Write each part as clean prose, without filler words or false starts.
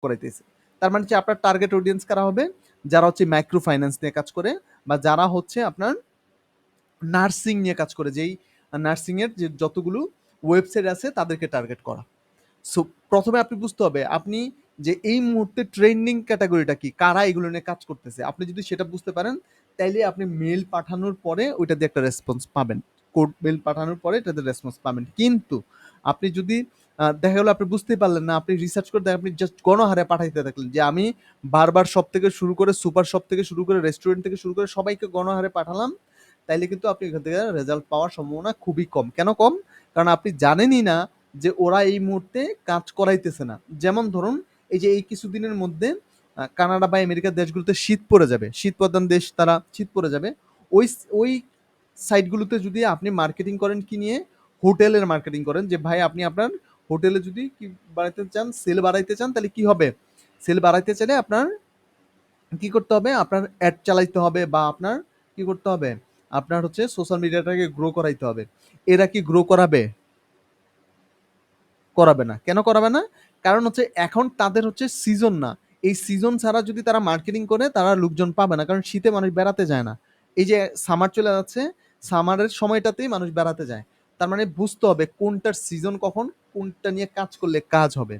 করাইতেছে। তার মানে হচ্ছে আপনার টার্গেট অডিয়েন্স কারা হবে? যারা হচ্ছে মাইক্রো ফাইন্যান্স নিয়ে কাজ করে বা যারা হচ্ছে আপনার নার্সিং নিয়ে কাজ করে, যেই নার্সিং এর যে যতগুলো ওয়েবসাইট আছে তাদেরকে টার্গেট করা। সো প্রথমে আপনি বুঝতে হবে আপনি যে এই মুহূর্তে ট্রেন্ডিং ক্যাটাগরিটা কি, কারা এগুলো নিয়ে কাজ করতেছে। আপনি যদি সেটা বুঝতে পারেন তাইলে আপনি মেল পাঠানোর পরে ওইটা দিয়ে একটা রেসপন্স পাবেন। কোড মেল পাঠানোর পরে এটাতে রেসপন্স পাবেন। কিন্তু আপনি যদি দেখা গেল আপনি বুঝতেই পারলেন না, আপনি রিসার্চ করে দেখেন, আপনি জাস্ট গণহারে পাঠাইতে থাকলেন যে আমি বারবার শপ থেকে শুরু করে সুপার শপ থেকে শুরু করে রেস্টুরেন্ট থেকে শুরু করে সবাইকে গণহারে পাঠালাম, তাইলে কিন্তু আপনি এখান থেকে রেজাল্ট পাওয়ার সম্ভাবনা খুবই কম। কেন কম? কারণ আপনি জানেনই না যে ওরা এই মুহূর্তে কাজ করাইতেছে না। যেমন ধরুন এই যে এই কিছুদিনের মধ্যে কানাডা বা আমেরিকার দেশগুলোতে শীত পড়ে যাবে, শীত প্রধান দেশ, তারা শীত পড়ে যাবে। ওই ওই সাইটগুলোতে যদি আপনি মার্কেটিং করেন কি নিয়ে, হোটেলের মার্কেটিং করেন যে ভাই আপনি আপনার হোটেলে যদি কি বাড়াইতে চান, সেল বাড়াইতে চান, তাহলে কি হবে? সেল বাড়াইতে চাইলে আপনার কি করতে হবে? আপনার অ্যাড চালাইতে হবে বা আপনার কি করতে হবে? আপনার হচ্ছে সোশ্যাল মিডিয়াটাকে গ্রো করাইতে হবে। এরা কি গ্রো করাবে? করাবে না। কেন করাবে না? কারণ হচ্ছে এখন তাদের হচ্ছে সিজন না। এই সিজন ছাড়া যদি তারা মার্কেটিং করে তারা লোকজন পাবে না। কারণ শীতে মানুষ বেড়াতে যায় না। এই যে সামার চলে যাচ্ছে, সামারের সময়টাতেই মানুষ বেড়াতে যায়। তার মানে বুঝতে হবে কোনটার সিজন কখন, কোনটা নিয়ে কাজ করলে কাজ হবে।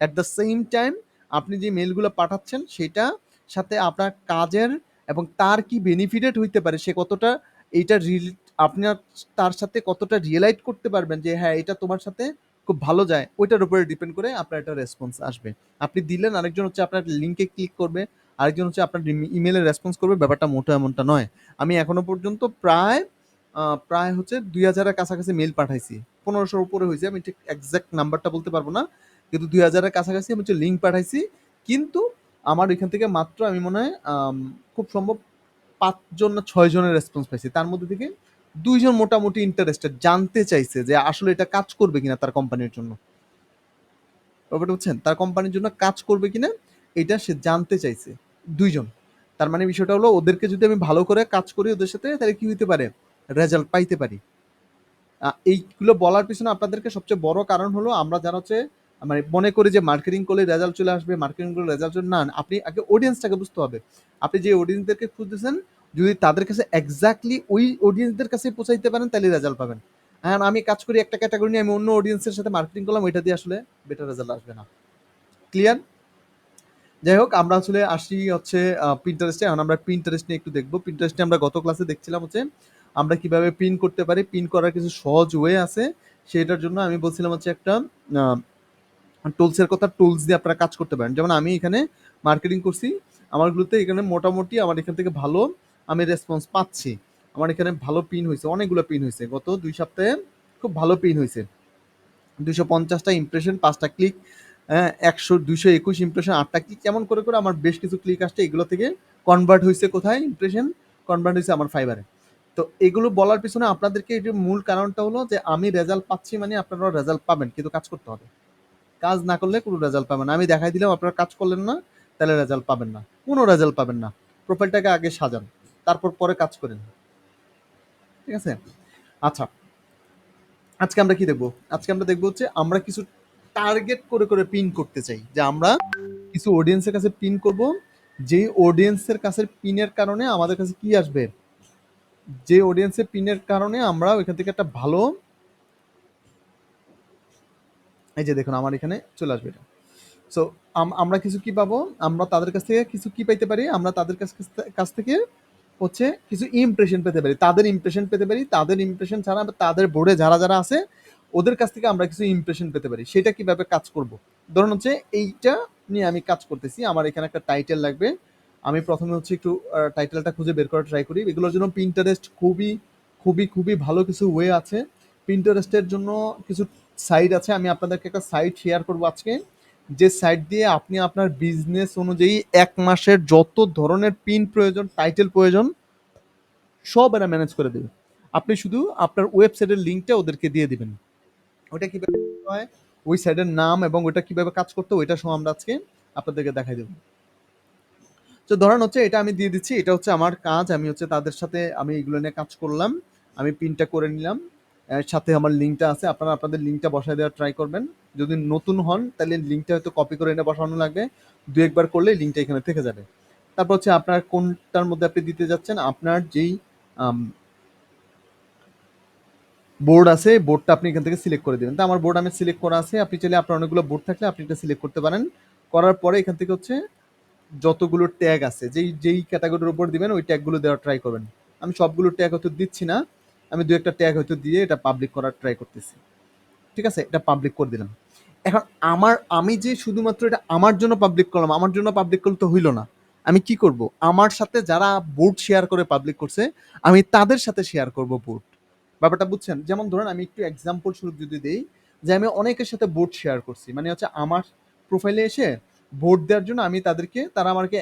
এট দ্য সেম টাইম আপনি যে মেইলগুলো পাঠাচ্ছেন সেটা সাথে আপনার কাজের এবং তার কি বেনিফিটেড হইতে পারে, সে কতটা এইটা আপনার তার সাথে কতটা রিয়েলাইট করতে পারবেন যে হ্যাঁ, এটা তোমার সাথে খুব ভালো যায়, ওইটার উপরে ডিপেন্ড করে আপনার একটা রেসপন্স আসবে। আপনি দিলেন, আরেকজন হচ্ছে আপনার লিঙ্কে ক্লিক করবে, আরেকজন হচ্ছে আপনার ইমেলে রেসপন্স করবে, ব্যাপারটা মোটো এমনটা নয়। আমি এখনো পর্যন্ত প্রায় হচ্ছে ২,০০০-এর কাছাকাছি মেইল পাঠাইছি। ১৫০০-র উপরে হয়েছে, আমি ঠিক এক্সাক্ট নাম্বারটা বলতে পারবো না। কিন্তু ২,০০০-এর কাছাকাছি আমি হচ্ছে লিঙ্ক পাঠাইছি। কিন্তু আমার এখান থেকে মাত্র আমি মনে হয় খুব সম্ভব ৫ জন না ৬ জনের রেসপন্স পাইছি। তার মধ্যে থেকে ২ জন মোটামুটি ইন্টারেস্টেড, জানতে চাইছে যে আসলে এটা কাজ করবে কিনা তার কোম্পানির জন্য। ব্যাপারটা বুঝছেন? তার কোম্পানির জন্য কাজ করবে কিনা এটা সে জানতে চাইছে। ২ জন। তার মানে বিষয়টা হলো ওদেরকে যদি আমি ভালো করে কাজ করি ওদের সাথে, তাহলে কি হইতে পারে? রেজাল্ট পাইতে পারি। এইগুলো বলার পিছনে আপনাদেরকে সবচেয়ে বড় কারণ হলো আমরা যারা হচ্ছে মানে মনে করি যে মার্কেটিং করলে রেজাল্ট চলে আসবে, মার্কেটিং করলে রেজাল্ট চলে না, আপনি আগে অডিয়েন্সটাকে বুঝতে হবে। আপনি যে অডিয়েন্সদেরকে খুঁজতেছেন যদি তাদের কাছে এক্সাক্টলি ওই অডিয়েন্সদের কাছে পৌঁছাইতে পারেন তাহলে রেজাল্ট পাবেন। হ্যাঁ, আমি কাজ করি একটা ক্যাটাগরি নিয়ে, আমি অন্য অডিয়েন্সের সাথে মার্কেটিং করলাম, ওইটা দিয়ে আসলে বেটার রেজাল্ট আসবে না। ক্লিয়ার? যাই হোক, আমরা আসলে আসি হচ্ছে পিন্টারেস্টে। এখন আমরা পিন্টারেস্ট নিয়ে একটু দেখবো। পিন্টারেস্টে আমরা গত ক্লাসে দেখছিলাম হচ্ছে আমরা কিভাবে পিন করতে পারি। পিন করার কিছু সহজ ওয়ে আছে। সেটার জন্য আমি বলছিলাম হচ্ছে একটা টুলসের কথা, টুলস দিয়ে আপনারা কাজ করতে পারেন। যেমন আমি এখানে মার্কেটিং করছি, আমারগুলোতে এখানে মোটামুটি আমার এখান থেকে ভালো আমি রেসপন্স পাচ্ছি। আমার এখানে ভালো পিন হয়েছে, অনেকগুলো পিন হয়েছে। গত ২ সপ্তাহে খুব ভালো পিন হয়েছে। ২৫০টা ইমপ্রেশন, ৫টা ক্লিক, হ্যাঁ, ২২১ ইমপ্রেশন, ৮টা ক্লিক, কেমন করে করে আমার বেশ কিছু ক্লিক আসছে। এগুলো থেকে কনভার্ট হয়েছে কোথায়? ইমপ্রেশন কনভার্ট হয়েছে আমার ফাইবারে। তো এগুলো বলার পিছনে আপনাদেরকে এই যে মূল কারণটা হলো যে আমি রেজাল্ট পাচ্ছি মানে আপনারাও রেজাল্ট পাবেন, কিন্তু কাজ করতে হবে। কাজ না করলে কোনো রেজাল্ট পাবেন না। আমি দেখাই দিলাম, আপনারা কাজ করলেন না, তাহলে রেজাল্ট পাবেন না, কোনো রেজাল্ট পাবেন না। প্রোফাইলটাকে আগে সাজান, তারপর পরে কাজ করেন। ঠিক আছে? আচ্ছা, আজকে আমরা কি দেখবো? আজকে আমরা দেখবো হচ্ছে আমরা কিছু টার্গেট করে করে পিন করতে চাই, যে আমরা কিছু অডিয়েন্সের কাছে পিন করব, যেই অডিয়েন্সের কাছে পিনের কারণে আমাদের কাছে কি আসবে, যে অডিয়েন্সের পিনের কারণে আমরা ওইখান থেকে একটা ভালো, এই যে দেখুন আমার এখানে চলে আসবে এটা। সো আমরা কিছু কি পাবো, আমরা তাদের কাছ থেকে কিছু কি পাইতে পারি, আমরা তাদের কাছ থেকে হচ্ছে কিছু ইমপ্রেশন পেতে পারি, তাদের ইমপ্রেশন পেতে পারি, তাদের ইমপ্রেশন ছাড়া তাদের বোর্ডে যারা যারা আছে ওদের কাছ থেকে আমরা কিছু ইমপ্রেশন পেতে পারি। সেটা কিভাবে কাজ করব? ধরুন হচ্ছে এইটা নিয়ে আমি কাজ করতেছি, আমার এখানে একটা টাইটেল লাগবে। আমি প্রথমে হচ্ছে একটু টাইটেলটা খুঁজে বের করার ট্রাই করি। এগুলোর জন্য পিন্টারেস্ট খুবই খুবই খুবই ভালো কিছু ওয়ে আছে। পিন্টারেস্টের জন্য কিছু সাইট আছে, আমি আপনাদেরকে একটা সাইট শেয়ার করবো আজকে, যে সাইট দিয়ে আপনি আপনার বিজনেস অনুযায়ী ১ মাসের যত ধরনের পিন প্রয়োজন, টাইটেল প্রয়োজন, সব এরা ম্যানেজ করে দেবে। আপনি শুধু আপনার ওয়েবসাইটের লিঙ্কটা ওদেরকে দিয়ে দিবেন। ওটা কিভাবে করতে হয়, ওই সাইটের নাম এবং ওটা কিভাবে কাজ করতে হয়, ওইটা সহ আমরা আজকে আপনাদেরকে দেখাই দেব। তো ধরেন হচ্ছে এটা আমি দিয়ে দিচ্ছি, এটা হচ্ছে আমার কাজ, আমি হচ্ছে তাদের সাথে আমি এগুলো নিয়ে কাজ করলাম, আমি পিনটা করে নিলাম। এর সাথে আমার লিঙ্কটা আছে, আপনারা আপনাদের লিঙ্কটা বসায় দেওয়ার ট্রাই করবেন। যদি নতুন হন তাহলে লিঙ্কটা হয়তো কপি করে এনে বসানো লাগবে, দু একবার করলে লিঙ্কটা এখানে থেকে যাবে। তারপর হচ্ছে আপনার কোনটার মধ্যে আপনি দিতে যাচ্ছেন, আপনার যেই বোর্ড আছে বোর্ডটা আপনি এখান থেকে সিলেক্ট করে দেবেন। তো আমার বোর্ড আমি সিলেক্ট করা আছে, আপনি চাইলে আপনার অনেকগুলো বোর্ড থাকলে আপনি এটা সিলেক্ট করতে পারেন। করার পরে এখান থেকে হচ্ছে যতগুলো ট্যাগ আছে যেই যেই ক্যাটাগরির উপর দিবেন ওই ট্যাগগুলো দেওয়ার ট্রাই করবেন। আমি সবগুলো ট্যাগ হয়তো দিচ্ছি না, আমি দু একটা ট্যাগ হয়তো দিয়ে এটা পাবলিক করার ট্রাই করতেছি। ঠিক আছে, এটা পাবলিক করে দিলাম। এখন আমি যে শুধুমাত্র এটা আমার জন্য পাবলিক করলাম, আমার জন্য পাবলিক করলে তো হইল না। আমি কি করব, আমার সাথে যারা বোর্ড শেয়ার করে পাবলিক করছে আমি তাদের সাথে শেয়ার করব বোর্ড। ব্যাপারটা বুঝছেন? যেমন ধরুন আমি একটু এক্সাম্পল স্বরূপ যদি দেই, যে আমি অনেকের সাথে বোর্ড শেয়ার করছি, মানে হচ্ছে আমার প্রোফাইলে এসে ভোট দেওয়ার জন্য আমি তাদেরকে, তারা আমাকে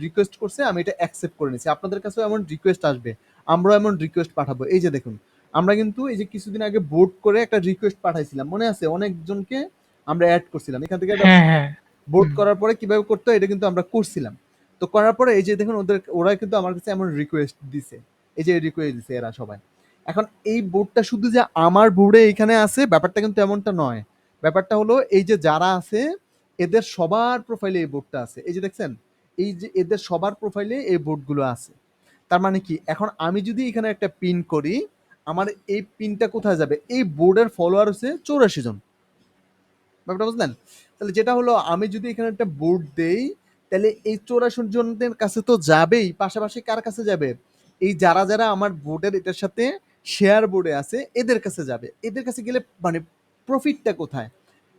রিকোয়েস্ট করছে, আমি এটা অ্যাকসেপ্ট করে নিয়েছি। আপনাদের কাছেও এমন রিকোয়েস্ট আসবে, আমরাও এমন রিকোয়েস্ট পাঠাবো। এই যে দেখুন, আমরা কিন্তু এই যে কিছুদিন আগে ভোট করে একটা রিকোয়েস্ট পাঠাইছিলাম, মনে আছে? অনেকজনকে আমরা অ্যাড করছিলাম এখান থেকে একটা হ্যাঁ হ্যাঁ ভোট হুম, করার পরে কিভাবে করতে হয় এটা কিন্তু আমরা করছিলাম। তো করার পরে এই যে দেখুন ওরা কিন্তু আমার কাছে এমন রিকোয়েস্ট দিছে, এই যে রিকোয়েস্ট দিছে এরা সবাই। এখন এই বোর্ডটা শুধু যে আমার বোর্ডে এখানে আছে ব্যাপারটা কিন্তু এমনটা নয়। ব্যাপারটা হলো এই যে যারা আছে এদের সবার প্রোফাইলে এই বোর্ডটা আছে, এই যে দেখছেন, এই যে এদের সবার প্রোফাইলে এই বোর্ডগুলো আছে। তার মানে কি, এখন আমি যদি এখানে একটা পিন করি, আমার এই পিনটা কোথায় যাবে? এই বোর্ডের ফলোয়ার হচ্ছে 84 জন। ব্যাপারটা বুঝলেন? তাহলে যেটা হলো আমি যদি এখানে একটা বোর্ড দেই, তাহলে এই 84 জনদের কাছে তো যাবেই, পাশাপাশি কার কাছে যাবে? এই যারা যারা আমার বোর্ডের এটার সাথে শেয়ার বোর্ডে আছে এদের কাছে যাবে। এদের কাছে গেলে মানে প্রফিটটা কোথায়?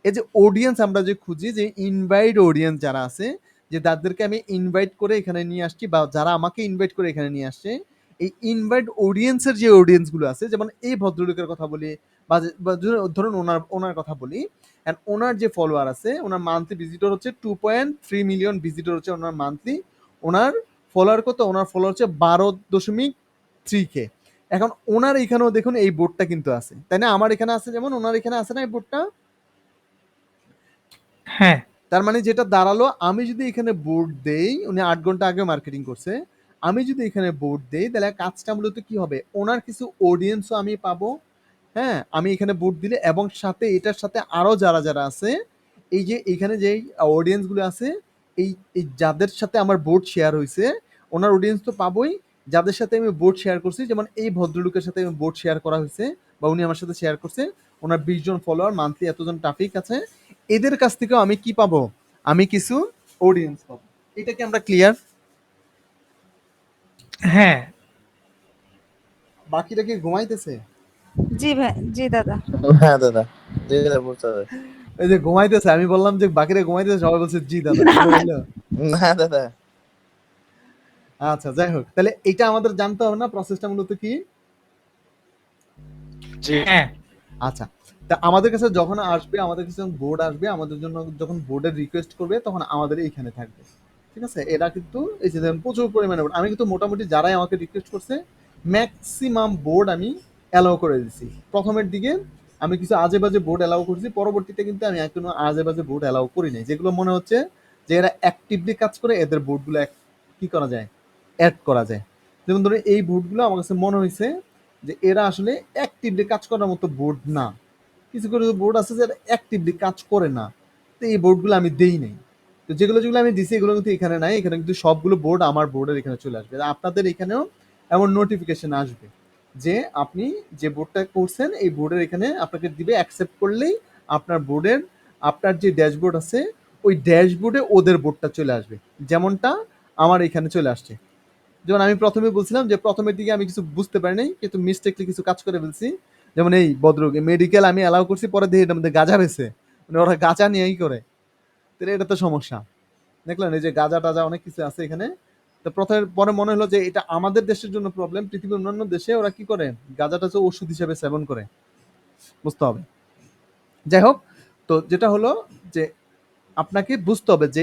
এই যে অডিয়েন্স আমরা যে খুঁজি, যে ইনভাইট অডিয়েন্স যারা আছে, যে যাদেরকে আমি ইনভাইট করে এখানে নিয়ে আসছি বা যারা আমাকে ইনভাইট করে এখানে নিয়ে আসছে, এই ইনভাইট অডিয়েন্সের যে অডিয়েন্স গুলো আছে, যেমন এই ভদ্রলোকের কথা বলি বা ধরুন ওনার ওনার কথা বলি, অ্যান্ড ওনার যে ফলোয়ার আছে, ওনার মান্থলি ভিজিটর হচ্ছে 2.3 মিলিয়ন ভিজিটর হচ্ছে ওনার মান্থলি। ওনার ফলোয়ার কত? ওনার ফলোয়ার হচ্ছে 12.3K। এখন ওনার এখানেও দেখুন এই বোর্ডটা কিন্তু আছে, তাই না? আমার এখানে আছে যেমন, ওনার এখানে আছে না এই বোর্ডটা? হ্যাঁ তার মানে যেটা দাঁড়ালো, আমি যদি এখানে বোর্ড দেই, উনি 8 ঘন্টা আগে মার্কেটিং করছে, আমি যদি এখানে বোর্ড দেই তাহলে কাজটা মূলত কি হবে, ওনার কিছু অডিয়েন্সও আমি পাবো। হ্যাঁ, আমি এখানে বোর্ড দিলে, এবং সাথে এটার সাথে আরো যারা যারা আছে, এই যে এখানে যে অডিয়েন্স গুলো আছে, এই এই যাদের সাথে আমার বোর্ড শেয়ার হয়েছে, ওনার অডিয়েন্স তো পাবোই। যাদের সাথে আমি বোর্ড শেয়ার করছি, যেমন এই ভদ্রলোকের সাথে আমি বোর্ড শেয়ার করা হয়েছে বা উনি আমার সাথে শেয়ার করছে, ওনার 20 জন ফলোয়ার, মান্থলি এতজন ট্রাফিক আছে, এদের কাছ থেকেও আমি কি পাবো? আমি কিছু অডিয়েন্স পাবো। এটা কি আমরা ক্লিয়ার? হ্যাঁ বাকিটা কি ঘুমাইতেছে? জি ভাই, জি দাদা। হ্যাঁ দাদা, জি দাদা বুঝতে হবে। এই যে ঘুমাইতেছে, আমি বললাম যে বাকিরা ঘুমাইতেছে, সবাই বলছে জি দাদা, না কি ভাই, হইলো? না দাদা, আচ্ছা, যাই হোক, তাহলে এটা আমাদের জানতে হবে না প্রসেসটা মূলত কি। জি হ্যাঁ আচ্ছা, তা আমাদের কাছে যখন আসবে, আমাদের কাছে বোর্ড আসবে, আমাদের জন্য যখন বোর্ডের রিকোয়েস্ট করবে তখন আমাদের এইখানে থাকবে। ঠিক আছে, এরা কিন্তু এই যে দেখেন প্রচুর পরিমাণে board। আমি কিন্তু মোটামুটি যারাই আমাকে রিকোয়েস্ট করছে ম্যাক্সিমাম বোর্ড আমি অ্যালাউ করে দিছি। প্রথমের দিকে আমি কিছু আজে বাজে বোর্ড অ্যালাউ করছি, পরবর্তীতে কিন্তু আমি কোনো আজে বাজে বোর্ড অ্যালাউ করি নাই, যেগুলো মনে হচ্ছে যে এরা অ্যাক্টিভলি কাজ করে, এদের বোর্ডগুলো কি করা যায়, অ্যাড করা যায়। যেমন ধরুন এই বোর্ডগুলো আমার কাছে মনে হয়েছে যে এরা আসলে অ্যাক্টিভলি কাজ করার মতো বোর্ড না। কিছু কিছু বোর্ড আছে যারা অ্যাক্টিভলি কাজ করে না, তো এই বোর্ডগুলো আমি দেই নাই। তো যেগুলো যেগুলো আমি দিছি এগুলো কিন্তু এখানে নাই, এখানে কিন্তু সবগুলো বোর্ড আমার বোর্ডের এখানে চলে আসবে। আপনাদের এখানেও এমন নোটিফিকেশন আসবে যে আপনি যে বোর্ডটা করছেন এই বোর্ডের এখানে আপনাকে দিবে, অ্যাকসেপ্ট করলেই আপনার বোর্ডের, আপনার যে ড্যাশবোর্ড আছে ওই ড্যাশবোর্ডে ওদের বোর্ডটা চলে আসবে, যেমনটা আমার এখানে চলে আসছে। যেমন আমি প্রথমে বলছিলাম যে প্রথমের দিকে আমি কিছু বুঝতে পারি নাই, কিন্তু মিস্টেকলি কিছু কাজ করে ফেলছি। যেমন এই ভদ্রলোক মেডিকেল আমি অ্যালাউ করছি, পরে দেখি এটার মধ্যে গাঁজা বেছে, মানে ওরা গাঁজা নিয়েই করে। তাহলে এটা তো সমস্যা। দেখলেন এই যে গাঁজা টাজা অনেক কিছু আছে এখানে। তো প্রথমে পরে মনে হলো যে এটা আমাদের দেশের জন্য প্রবলেম, পৃথিবীর অন্যান্য দেশে ওরা কি করে, গাঁজাটা হচ্ছে ওষুধ হিসেবে সেবন করে, বুঝতে হবে। যাই হোক, তো যেটা হলো যে আপনাকে বুঝতে হবে যে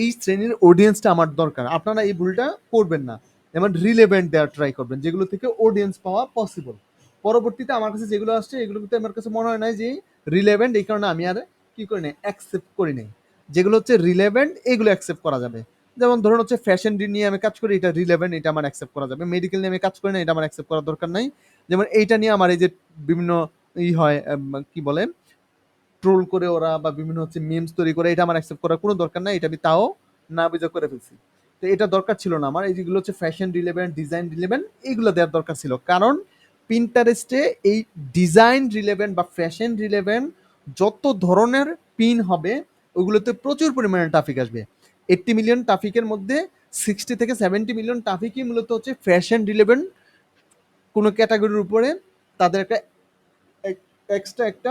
এই শ্রেণীর অডিয়েন্সটা আমার দরকার। আপনারা এই ভুলটা করবেন না, যেমন রিলেভেন্ট দেওয়ার ট্রাই করবেন, যেগুলো থেকে অডিয়েন্স পাওয়া পসিবল। পরবর্তীতে আমার কাছে যেগুলো আসছে এগুলো কিন্তু আমার কাছে মনে হয় নাই যে রিলেভেন্ট, এই কারণে আমি আর কি করি নাই, অ্যাকসেপ্ট করি নাই। যেগুলো হচ্ছে রিলেভেন্ট এগুলো অ্যাকসেপ্ট করা যাবে। যেমন ধরুন হচ্ছে ফ্যাশন নিয়ে আমি কাজ করি, এটা রিলেভেন্ট, এটা আমার অ্যাকসেপ্ট করা যাবে। মেডিকেল নিয়ে আমি কাজ করি না, এটা আমার অ্যাকসেপ্ট করার দরকার নাই। যেমন এইটা নিয়ে আমার এই যে বিভিন্ন হয় কি বলে ট্রোল করে ওরা বা বিভিন্ন হচ্ছে মিমস তৈরি করে, এটা আমার অ্যাকসেপ্ট করার কোনো দরকার নাই, এটা আমি তাও না বুঝে করে ফেলছি। তো এটা দরকার ছিল না আমার, এই যেগুলো হচ্ছে ফ্যাশন রিলেভেন্ট, ডিজাইন রিলেভেন্ট, এইগুলো দেওয়ার দরকার ছিল। কারণ পিন্টারেস্টে এই ডিজাইন রিলেভেন্ট বা ফ্যাশন রিলেভেন্ট যত ধরনের পিন হবে ওগুলোতে প্রচুর পরিমাণে ট্রাফিক আসবে। 80 মিলিয়ন ট্রাফিকের মধ্যে 60 থেকে 70 মিলিয়ন ট্রাফিকই মূলত হচ্ছে ফ্যাশন রিলেভেন্ট কোনো ক্যাটাগরির উপরে তাদের একটা এক্সট্রা একটা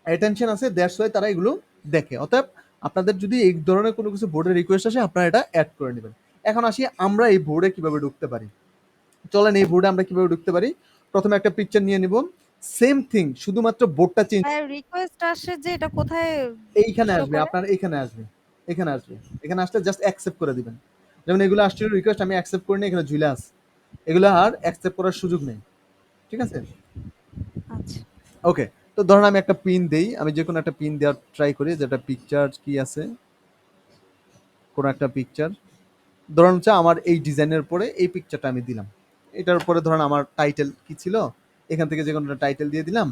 অ্যাটেনশন আছে, দ্যাটস ওয়াই তারা এগুলো দেখে। অতএব আপনাদের যদি এই ধরনের কোনো কিছু বোর্ডের রিকোয়েস্ট আসে আপনারা এটা অ্যাড করে নেবেন। এখন আসি আমরা এই বোর্ডে কিভাবে ঢুকতে পারি। চলেন এই বোর্ডে আমরা কিভাবে ঢুকতে পারি। প্রথমে একটা পিকচার নিয়ে নিব, সেম থিং, শুধুমাত্র বোর্ডটা চেঞ্জ। ভাইয়া রিকোয়েস্ট আসে যে এটা কোথায় এইখানে শো আসবে, করে? আপনার এইখানে আসবে, এখানে আসবে, এখানে আসলে জাস্ট অ্যাকসেপ্ট করে দিবেন। যেমন এগুলো আসছিল রিকোয়েস্ট, আমি অ্যাকসেপ্ট করিনি, এখানে ঝুলে আছে, এগুলো আর অ্যাকসেপ্ট করার সুযোগ নেই। ঠিক আছে, আচ্ছা ওকে। তো ধরুন আমি একটা পিন দেই, আমি যে কোনো একটা পিন দেওয়ার ট্রাই করি, যেটা পিকচার কি আছে, কোনো একটা পিকচার ধরুন হচ্ছে আমার এই ডিজাইনের পরে এই পিকচারটা আমি দিলাম, এটার উপরে ধরুন আমার টাইটেল কি ছিল, এখান থেকে যে কোনো একটা টাইটেল দিয়ে দিলাম।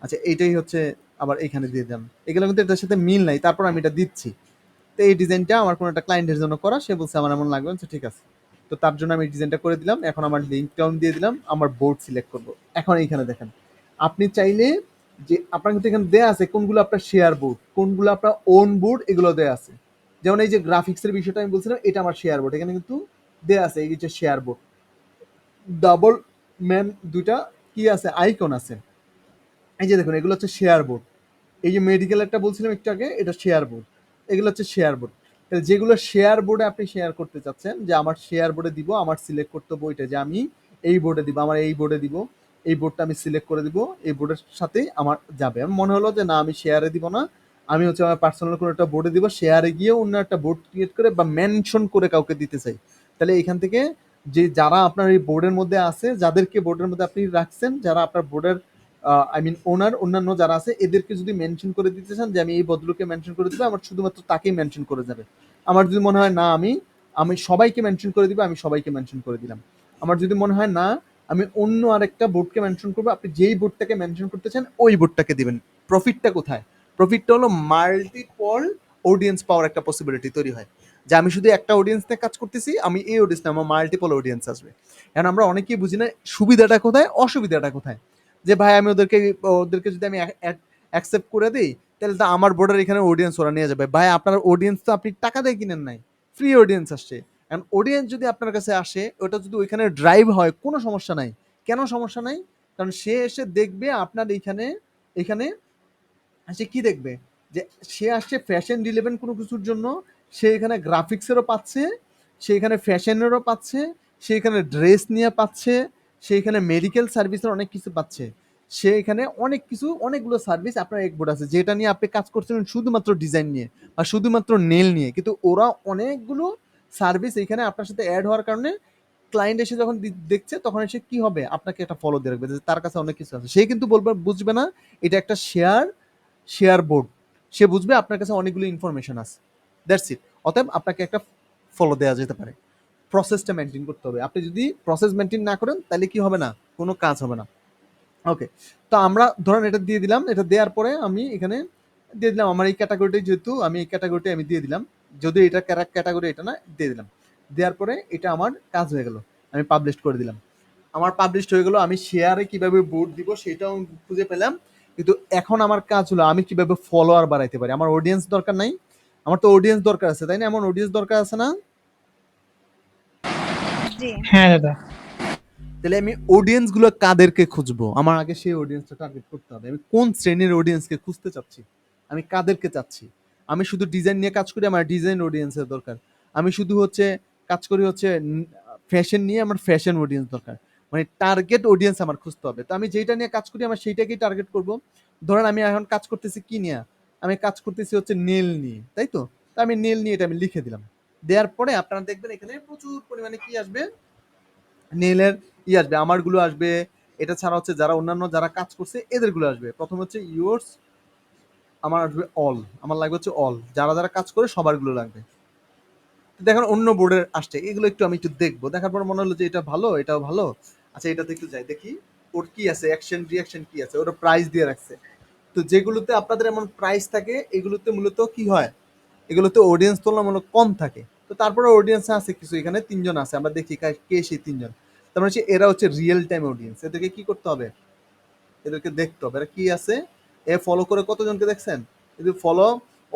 আচ্ছা এইটাই হচ্ছে আবার এখানে দিয়ে দিলাম, এগুলো কিন্তু এটার সাথে মিল নাই, তারপর আমি এটা দিচ্ছি। তো এই ডিজাইনটা আমার কোনো একটা ক্লায়েন্টের জন্য করা, সে বলছে আমার এমন লাগবে, আচ্ছা ঠিক আছে। তো তার জন্য আমি ডিজাইনটা করে দিলাম, এখন আমার লিঙ্কটাও দিয়ে দিলাম, আমার বোর্ড সিলেক্ট করব। এখন এইখানে দেখেন আপনি চাইলে যে আপনার কিন্তু এখানে দেয়া আছে কোনগুলো আপনার শেয়ার বোর্ড, কোনগুলো আপনার ওন বোর্ড, এগুলো দেয়া আছে। যেমন এই যে গ্রাফিক্সের বিষয়টা আমি বলছিলাম, এটা আমার শেয়ার বোর্ড, এখানে কিন্তু দেয়া আছে এই যে শেয়ার বোর্ড, ডাবল ম্যান দুইটা কি আছে আইকন আছে। এই যে দেখুন এগুলো হচ্ছে শেয়ার বোর্ড, এই যে মেডিকেল একটা বলছিলাম একটু আগে, এটা শেয়ার বোর্ড, এগুলো হচ্ছে শেয়ার বোর্ড। তাহলে যেগুলো শেয়ার বোর্ডে আপনি শেয়ার করতে চাচ্ছেন, যে আমার শেয়ার বোর্ডে দিব, আমার সিলেক্ট করতে হবে ওইটা, যে আমি এই বোর্ডে দিব, আমার এই বোর্ডে দিব, এই বোর্ডটা আমি সিলেক্ট করে দিব, এই বোর্ডের সাথেই আমার যাবে। আমার মনে হলো যে না আমি শেয়ারে দিব না, আমি হচ্ছে আমার পার্সোনাল কোনো একটা বোর্ডে দিব, শেয়ারে গিয়ে অন্য একটা বোর্ড ক্রিয়েট করে বা মেনশন করে কাউকে দিতে চাই। তাহলে এখান থেকে যে যারা আপনার এই বোর্ডের মধ্যে আছে, যাদেরকে বোর্ডের মধ্যে আপনি রাখছেন, যারা আপনার বোর্ডের আই মিন ওনার, অন্যান্য যারা আছে এদেরকে যদি মেনশন করে দিতে চান যে আমি এই ভদ্রলোককে মেনশন করে দিব, আমার শুধুমাত্র তাকেই মেনশন করে যাবে। আমার যদি মনে হয় না আমি আমি সবাইকে মেনশন করে দিব, আমি সবাইকে মেনশন করে দিলাম। আমার যদি মনে হয় না আমি অন্য আরেকটা বোর্ডকে মেনশন করবো, আপনি যেই বোর্ডটাকে মেনশন করতে চান ওই বোর্ডটাকে দিবেন। প্রফিটটা কোথায়? প্রফিটটা হলো মাল্টিপল অডিয়েন্স পাওয়ার একটা পসিবিলিটি তৈরি হয়, যে আমি শুধু একটা অডিয়েন্স নিয়ে কাজ করতেছি, আমি এই অডিয়েন্স না, আমার মাল্টিপল অডিয়েন্স আসবে। এখন আমরা অনেকেই বুঝি না সুবিধাটা কোথায়, অসুবিধাটা কোথায়। যে ভাই আমি ওদেরকে ওদেরকে যদি আমি অ্যাকসেপ্ট করে দিই, তাহলে তো আমার বোর্ডের এখানে অডিয়েন্স ওরা নিয়ে যাবে। ভাই আপনার অডিয়েন্স তো আপনি টাকা দিয়ে কিনেন নাই, ফ্রি অডিয়েন্স আসছে। এখন অডিয়েন্স যদি আপনার কাছে আসে, ওটা যদি ওইখানে ড্রাইভ হয়, কোনো সমস্যা নাই। কেন সমস্যা নাই? কারণ সে এসে দেখবে আপনার এইখানে, এখানে সে কি দেখবে, যে সে আসছে ফ্যাশন রিলেভেন্ট কোনো কিছুর জন্য, সে এখানে গ্রাফিক্সেরও পাচ্ছে, সে এখানে ফ্যাশনেরও পাচ্ছে, সে এখানে ড্রেস নিয়ে পাচ্ছে, সে এখানে মেডিকেল সার্ভিসের অনেক কিছু পাচ্ছে, সে এখানে অনেক কিছু, অনেকগুলো সার্ভিস আপনার এক বোর্ড আছে, যেটা নিয়ে আপনি কাজ করছিলেন শুধুমাত্র ডিজাইন নিয়ে বা শুধুমাত্র নেল নিয়ে, কিন্তু ওরা অনেকগুলো সার্ভিস এখানে আপনার সাথে অ্যাড হওয়ার কারণে ক্লায়েন্ট এসে যখন দেখছে, তখন এসে কি হবে, আপনাকে একটা ফলো দিয়ে রাখবে, যে তার কাছে অনেক কিছু আছে। সে কিন্তু বলবে, বুঝবে না এটা একটা শেয়ার বোর্ড, সে বুঝবে আপনার কাছে অনেকগুলো ইনফরমেশন আছে, দ্যাটস ইট। অতএব আপনাকে একটা ফলো দেওয়া যেতে পারে, প্রসেসটা মেনটেন করতে হবে। আপনি যদি প্রসেস মেনটেন না করেন তাহলে কি হবে না, কোনো কাজ হবে না। ওকে, তো আমরা ধরেন এটা দিয়ে দিলাম, এটা দেওয়ার পরে আমি এখানে দিয়ে দিলাম আমার এই ক্যাটাগরিটাই, যেহেতু আমি এই ক্যাটাগরিটাই আমি দিয়ে দিলাম, যদি এটা ক্যাটাগরি এটা না, দিয়ে দিলাম। দেওয়ার পরে এটা আমার কাজ হয়ে গেল, আমি পাবলিশ করে দিলাম, আমার পাবলিশ হয়ে গেল। আমি শেয়ারে কিভাবে বোর্ড দিব সেটাও খুঁজে পেলাম। কিন্তু এখন আমার কাজ হলো আমি কিভাবে ফলোয়ার বাড়াইতে পারি। আমার অডিয়েন্স দরকার নাই, আমার তো অডিয়েন্স দরকার আছে, তাই না? এমন অডিয়েন্স দরকার আছে না? জি হ্যাঁ দাদা। তাহলে আমি অডিয়েন্স গুলো কাদেরকে খুঁজবো, আমার আগে সেই অডিয়েন্সটা টার্গেট করতে হবে। আমি কোন শ্রেণীর অডিয়েন্সকে খুঁজতে চাচ্ছি, আমি কাদেরকে চাচ্ছি। আমি শুধু ডিজাইন নিয়ে কাজ করি, আমার ডিজাইন অডিয়েন্সের দরকার। আমি শুধু হচ্ছে কাজ করি হচ্ছে ফ্যাশন নিয়ে, আমার ফ্যাশন অডিয়েন্স দরকার। মানে টার্গেট অডিয়েন্স আমার খুঁজতে হবে। তো আমি যেটা নিয়ে কাজ করি আমার সেইটাকেই টার্গেট করব। ধরেন আমি এখন কাজ করতেছি কি নিয়ে, আমি কাজ করতেছি হচ্ছে নেল নিয়ে, তাই তো? তো আমি নেল নিয়ে এটা আমি লিখে দিলাম। দেওয়ার পরে আপনারা দেখবেন এখানে প্রচুর পরিমাণে কি আসবে, নেলের আসবে, আমারগুলো আসবে। এটা ছাড়া হচ্ছে যারা অন্যান্য যারা কাজ করছে এদেরগুলো আসবে। প্রথম হচ্ছে ইয়োর্স, আমার আসবে অল, আমার লাগবে হচ্ছে অল, যারা যারা কাজ করে সবারগুলো লাগবে। তো দেখেন অন্য বোর্ডের আসছে, এগুলো একটু আমি একটু দেখবো, দেখার পর মনে হলো যে এটা ভালো, এটাও ভালো, আচ্ছা এটাতে একটু যাই দেখি। ওর কি আছে, অ্যাকশন রিয়াকশন কি আছে, ওরা প্রাইস দিয়ে রাখছে। তো যেগুলোতে আপনাদের এমন প্রাইস থাকে এগুলোতে মূলত কি হয়, এগুলোতে অডিয়েন্স তুলনামূলক কম থাকে। তো তারপরে অডিয়েন্স আছে কিছু, এখানে 3 জন আছে, আমরা দেখি কে সেই 3 জন। তার মানে হচ্ছে এরা হচ্ছে রিয়েল টাইম অডিয়েন্স। এদেরকে কি করতে হবে, এদেরকে দেখতে হবে এরা কি আছে। এ ফলো করে কতজনকে দেখছেন, যদি ফলো,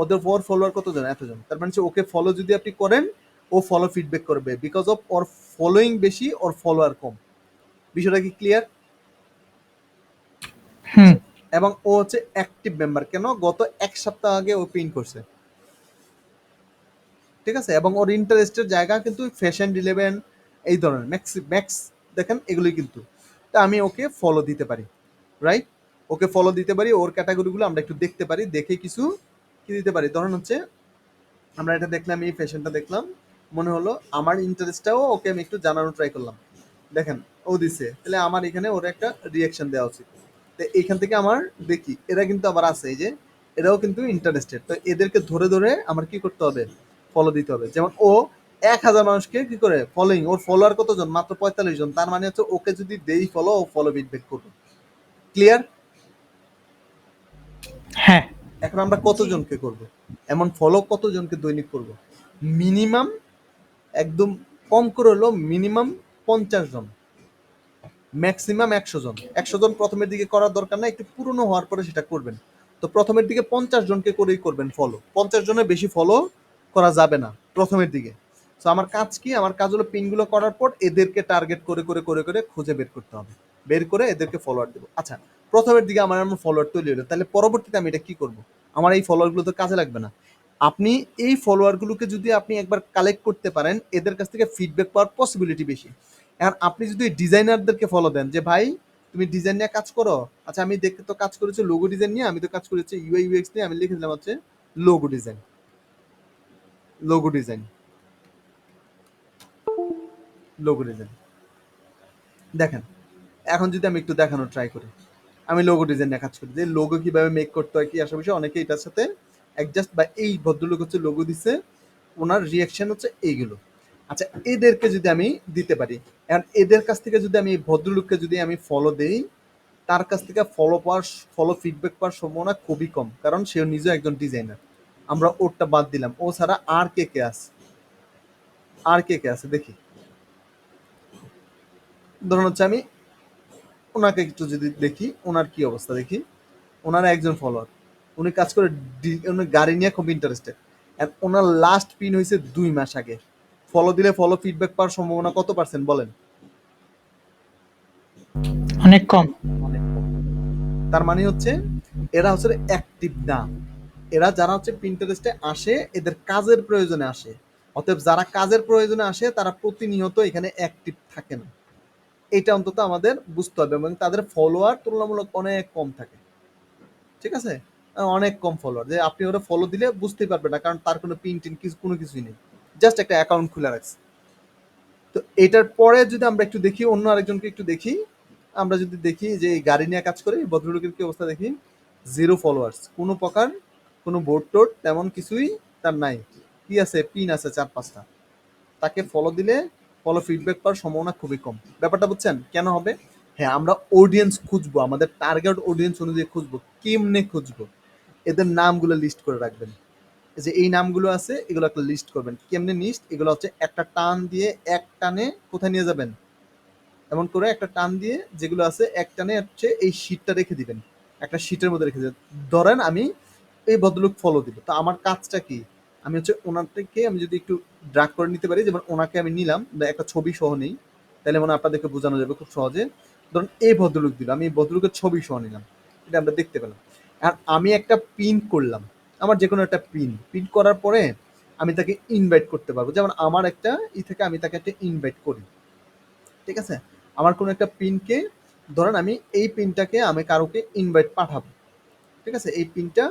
ওদের ফলোয়ার কতজন, এতজন। তার মানে হচ্ছে ওকে ফলো যদি আপনি করেন, ও ফলো ফিডব্যাক করবে, বিকজ অফ ওর ফলোইং বেশি, ওর ফলোয়ার কম। বিষয়টা কি ক্লিয়ার? হুম। এবং ও হচ্ছে অ্যাক্টিভ মেম্বার, কেন, গত 1 সপ্তাহ আগে ও পিন করছে, ঠিক আছে। এবং ওর ইন্টারেস্টের জায়গা কিন্তু ফ্যাশন রিলেভেন্ট, এই ধরনের ম্যাক্স ম্যাক্স দেখেন এগুলোই কিন্তু। তা আমি ওকে ফলো দিতে পারি, রাইট, ওকে ফলো দিতে পারি, ওর ক্যাটাগরিগুলো আমরা একটু দেখতে পারি, দেখে কিছু কি দিতে পারি। ধরেন হচ্ছে আমরা এটা দেখলাম, এই ফ্যাশনটা দেখলাম, মনে হলো আমার ইন্টারেস্টটাও ওকে আমি একটু জানানো ট্রাই করলাম, দেখেন ও দিছে, তাহলে আমার এখানে ওর একটা রিয়াকশন দেওয়া উচিত। তো এইখান থেকে আমার দেখি এরা কিন্তু আবার আছে, এই যে এরাও কিন্তু ইন্টারেস্টেড, তো এদেরকে ধরে ধরে আমার কি করতে হবে, ফলো দিতে হবে। যেমন ও 1000 মানুষকে কি করে ফলোইং, ওর ফলোয়ার কতজন, মাত্র 45 জন। তার মানে হচ্ছে ওকে যদি দেই ফলো, ও ফলো ফিডব্যাক করবে। ক্লিয়ার? হ্যাঁ। এখন আমরা কতজনকে করব, এমন ফলো কতজনকে দৈনিক করব? মিনিমাম, একদম কম করে হলো মিনিমাম 50 জন, ম্যাক্সিমাম 100 জন। 100 জন প্রথমের দিকে করার দরকার না, একটু পুরনো হওয়ার পরে সেটা করবেন। তো প্রথমের দিকে 50 জনকে করেই করবেন ফলো, 50 জনের বেশি ফলো করা যাবে না প্রথমের দিকে। তো আমার কাজ কি, আমার কাজ হলো পিনগুলো করার পর এদেরকে টার্গেট করে করে করে করে খুঁজে বের করতে হবে, বের করে এদেরকে ফলোয়ার দেবো। আচ্ছা, প্রথমের দিকে আমার এমন ফলোয়ার তৈরি হলো, তাহলে পরবর্তীতে আমি এটা কি করব, আমার এই ফলোয়ারগুলো তো কাজে লাগবে না। আপনি এই ফলোয়ারগুলোকে যদি আপনি একবার কালেক্ট করতে পারেন, এদের কাছ থেকে ফিডব্যাক পাওয়ার পসিবিলিটি বেশি। এখন আপনি যদি ডিজাইনারদেরকে ফলো দেন, যে ভাই তুমি ডিজাইন নিয়ে কাজ করো, আচ্ছা আমি দেখতে তো কাজ করেছি লোগো ডিজাইন নিয়ে, আমি তো কাজ করেছি ইউআই ইউএক্স নিয়ে, আমি লিখে দিলাম হচ্ছে logo design, logo design, logo design. দেখেন এখন যদি আমি একটু দেখানো ট্রাই করি, আমি লোগো ডিজাইন নিয়ে কাজ করি, যে লোগো কিভাবে মেক করতে হয় কি আসে বিষয়, অনেকে এটার সাথে অ্যাডজাস্ট, বা এই ভদ্রলোক হচ্ছে লোগো দিছে, ওনার রিয়াকশন হচ্ছে এইগুলো। আচ্ছা, এদেরকে যদি আমি দিতে পারি, এখন এদের কাছ থেকে যদি আমি এই ভদ্রলোককে যদি আমি ফলো দেই, তার কাছ থেকে ফলো ফিডব্যাক পাওয়ার সম্ভাবনা খুবই কম, কারণ সে নিজেও একজন ডিজাইনার। আমরা ওরটা বাদ দিলাম, ও ছাড়া আর কে কে আছে, আর কে কে আছে দেখি। ধরুন হচ্ছে আমি ওনাকে একটু যদি দেখি, ওনার কি অবস্থা দেখি। ওনার একজন ফলোয়ার, উনি কাজ করে উনি গাড়ি নিয়ে খুব ইন্টারেস্টেড। ওনার লাস্ট পিন হয়েছে 2 মাস আগে। ফলো দিলে ফলো ফিডব্যাক পাওয়ার সম্ভাবনা কত পার্সেন্ট বলেন? অনেক কম। অনেক কম। তার মানে হচ্ছে এরা হচ্ছে অ্যাক্টিভ না। এরা যারা হচ্ছে পিন্টারেস্টে আসে, এদের কাজের প্রয়োজনে আসে। অতএব যারা কাজের প্রয়োজনে আসে তারা প্রতিনিয়ত এখানে অ্যাক্টিভ থাকে না, এটা অন্তত আমাদের বুঝতে হবে। এবং তাদের ফলোয়ার তুলনামূলক অনেক কম থাকে, ঠিক আছে, অনেক কম ফলোয়ার, যে আপনি ওরা ফলো দিলে বুঝতেই পারবেন না, কারণ তার কোনো পিন টিন কিছু কোনো কিছুই নেই, জাস্ট একটা অ্যাকাউন্ট খুলে রাখছে। তো এটার পরে যদি আমরা একটু দেখি, অন্য আরেকজনকে একটু দেখি, আমরা যদি দেখি যে এই গাড়ি নিয়ে কাজ করে এই ভদ্রলোকের কি অবস্থা দেখি, 0 ফলোয়ার্স, কোনো প্রকার কোনো বোর্ড টোড তেমন কিছুই তার নাই, কি আছে, পিন আছে 4-5টা। তাকে ফলো দিলে ফলো ফিডব্যাক পাওয়ার সম্ভাবনা খুবই কম। ব্যাপারটা বুঝছেন কেন হবে? হ্যাঁ, আমরা অডিয়েন্স খুঁজবো, আমাদের টার্গেট অডিয়েন্স অনুযায়ী খুঁজবো। কেমনে খুঁজবো? এদের নামগুলো লিস্ট করে রাখবেন, যে এই নামগুলো আছে এগুলো একটা লিস্ট করবেন। কেমনে লিস্ট? এগুলো হচ্ছে একটা টান দিয়ে, এক টানে কোথায় নিয়ে যাবেন, এমন করে একটা টান দিয়ে যেগুলো আছে এক টানে হচ্ছে এই শীটটা রেখে দিবেন, একটা শীটের মধ্যে রেখে দিবেন। ধরেন আমি এই ভদ্রলোক ফলো দিব, তো আমার কাজটা কি, আমি হচ্ছে ওনার থেকে আমি যদি একটু ড্রাগ করে নিতে পারি, যেমন ওনাকে আমি নিলাম বা একটা ছবি সহ নেই, তাহলে মানে আপনাদেরকে বোঝানো যাবে খুব সহজে। ধরুন এই ভদ্রলোক দিল, আমি এই ভদ্রলোকের ছবি সহ নিলাম, এটা আমরা দেখতে পেলাম। আর আমি একটা পিন করলাম, আমার যে কোনো একটা পিন করার পরে আমি তাকে ইনভাইট করতে পারবো। যেমন আমার একটা থেকে আমি তাকে একটা ইনভাইট করি, ঠিক আছে। আমার কোনো একটা পিনকে, ধরেন আমি এই পিনটাকে আমি কাউকে ইনভাইট পাঠাবো, ঠিক আছে, এই পিনটা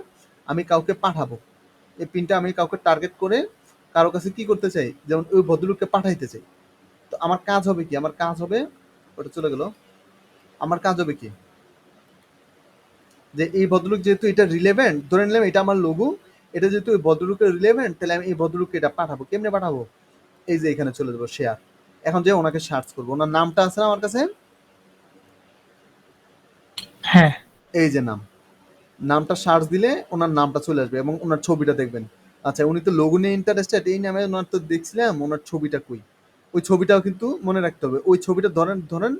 আমি কাউকে পাঠাবো, এই পিনটা আমি কাউকে টার্গেট করে কারো কাছে কি করতে চাই, যেমন ওই ভদ্রলোককে পাঠাইতে চাই। তো আমার কাজ হবে কি, আমার কাজ হবে, ওটা চলে গেল, আমার কাজ হবে কি, যে এই ভদ্রলোক যেহেতু এটা রিলেভেন্ট, ধরে নিলাম এটা আমার লোগো, এটা যেহেতু ওই ভদ্রলোকের রিলেভেন্ট, তাহলে আমি এই ভদ্রলোককে এটা পাঠাবো। কেমনে পাঠাবো? এই যে এখানে চলে যাবো শেয়ার, এখন যে ওনাকে সার্চ করবো, ওনার নামটা আছে না আমার কাছে, হ্যাঁ এই যে নামটা সার্চ দিলে ওনার নামটা চলে আসবে এবং ওনার ছবিটা দেখবেন। আচ্ছা, উনি তো লোগো নিয়ে ইন্টারেস্টেড, এই নামে ওনার তো দেখছিলাম, ওনার ছবিটা কই? ওই ছবিটাও কিন্তু মনে রাখতে হবে। ওই ছবিটা ধরেন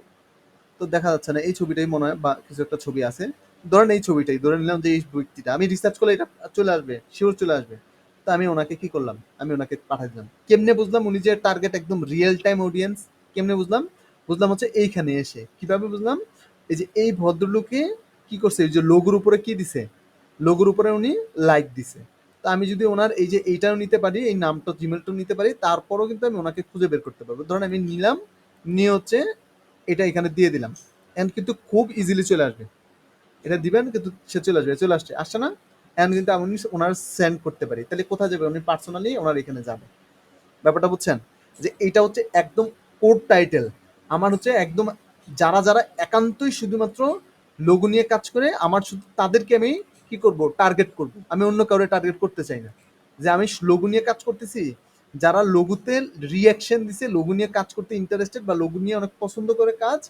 তো দেখা যাচ্ছে না, এই ছবিটাই মনে হয় বা কিছু একটা ছবি আছে। ধরেন এই ছবিটাই ধরে নিলাম যে এই ব্যক্তিটা, আমি রিসার্চ করলে এটা চলে আসবে, শিওর চলে আসবে। তো আমি ওনাকে কি করলাম, আমি ওনাকে পাঠাই দিলাম। কেমনে বুঝলাম উনি যে টার্গেট একদম রিয়েল টাইম অডিয়েন্স? কেমনে বুঝলাম? বুঝলাম হচ্ছে এইখানে এসে। কিভাবে বুঝলাম? এই যে এই ভদ্রলোকে কি করছে, এই যে লোগোর উপরে কি দিছে, লোগোর উপরে উনি লাইক দিছে। তো আমি যদি ওনার এই যে এইটাও নিতে পারি, এই নামটা জিমেলটাও নিতে পারি, তারপরও কিন্তু আমি ওনাকে খুঁজে বের করতে পারবো। ধরেন আমি নিলাম, নিয়ে হচ্ছে এটা এখানে দিয়ে দিলাম, এন্ড কিন্তু খুব ইজিলি চলে আসবে। এটা দিবেন কিন্তু সে চলে আসবে, চলে আসছে না? এন্ড কিন্তু আমি ওনার সেন্ড করতে পারি। তাহলে কোথায় যাবে? উনি পার্সোনালি ওনার এখানে যাবে। ব্যাপারটা বুঝছেন? যে এটা হচ্ছে একদম কোড টাইটেল। আমার হচ্ছে একদম যারা একান্তই শুধুমাত্র লোগো নিয়ে কাজ করে, আমার শুধু তাদেরকে আমি কি করব, টার্গেট করব। আমি অন্য কাউরে টার্গেট করতে চাই না। যে আমি লোগো নিয়ে কাজ করতেছি, যারা লোগোতে রিঅ্যাকশন দিছে, লোগো নিয়ে কাজ করতে ইন্টারেস্টেড বা লোগো নিয়ে অনেক পছন্দ করে কাজ,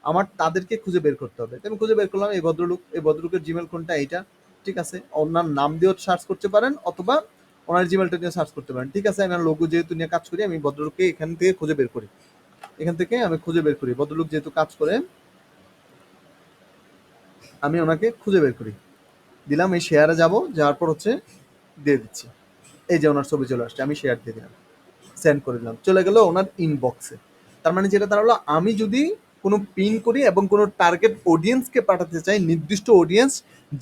আমার তাদেরকে খুঁজে বের করতে হবে। তো আমি খুঁজে বের করলাম এই ভদ্রলোকের জিমেল কোনটা, এইটা। ঠিক আছে, ওনার নাম দিয়েও সার্চ করতে পারেন অথবা ওনার জিমেলটা নিয়ে সার্চ করতে পারেন। ঠিক আছে, আমি লোগো যেহেতু নিয়ে কাজ করি, আমি ভদ্রলোককে এখান থেকে খুঁজে বের করি। এখান থেকে আমি খুঁজে বের করি, ভদ্রলোক যেহেতু কাজ করে, আমি ওনাকে খুঁজে বের করি। দিলাম, এই শেয়ারে যাব, যাওয়ার পর হচ্ছে দিয়ে দিচ্ছি। এই যে ওনার ছবি চলে আসছে, আমি শেয়ার দিয়ে দিলাম, সেন্ড করে দিলাম, চলে গেল ওনার ইনবক্সে। তার মানে যেটা দাঁড়ালো, আমি যদি কোনো পিন করি এবং কোনো টার্গেট অডিয়েন্সকে পাঠাতে চাই, নির্দিষ্ট অডিয়েন্স,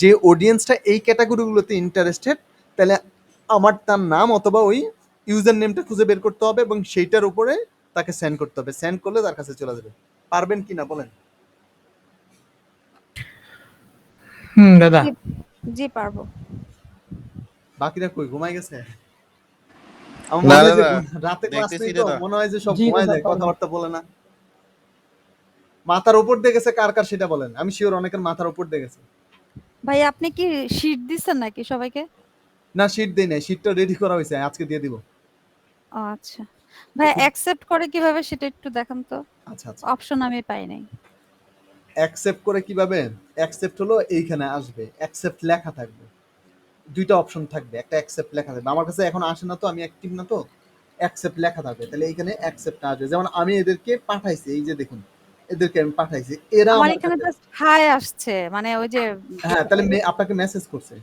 যে অডিয়েন্সটা এই ক্যাটাগরিগুলোতে ইন্টারেস্টেড, তাহলে আমার তার নাম অথবা ওই ইউজার নেমটা খুঁজে বের করতে হবে এবং সেইটার উপরে তাকে সেন্ড করতে হবে। সেন্ড করলে তার কাছে চলে যাবে। পারবেন কি না বলেন? দাদা। জি, জি পারবো। বাকিরা কই, ঘুমাই গেছে? আমার না মনে হয় যে দাদা, রাতে ক্লাস দেখতেছি নেই, তো দাদা। মনে হয় যে সব জি ঘুমায় দাদা যায়, পারবো। কথাবার্তা বলে না। মাথার উপর দিয়ে গেছে কার কার সেটা বলেন, আমি শিওর অনেকের মাথার উপর দিয়ে গেছে। ভাই আপনি কি শীট দিচ্ছেন নাকি সবাইকে? না, শীট দেই নাই, শীটটা রেডি করা হয়েছে, আজকে দিয়ে দিব। ও আচ্ছা। ভাই অ্যাকসেপ্ট করে কিভাবে সেটা একটু দেখান তো। আচ্ছা আচ্ছা, অপশন আমি পাই নাই। অ্যাকসেপ্ট করে কিভাবে? অ্যাকসেপ্ট হলো এইখানে আসবে, অ্যাকসেপ্ট লেখা থাকবে, দুইটা অপশন থাকবে, একটা অ্যাকসেপ্ট লেখা থাকবে। আমার কাছে এখন আসে না, তো আমি অ্যাক্টিভ না, তো অ্যাকসেপ্ট লেখা থাকবে, তাহলে এইখানে অ্যাকসেপ্ট আসবে। যেমন আমি এদেরকে পাঠাইছি, এই যে দেখুন, এদেরকে আমি পাঠাইছি, এরা আমার আমার এখানে কাছে। জাস্ট হাই আসছে। মানে ওই যে হ্যাঁ, তাহলে আপনাকে মেসেজ করছে।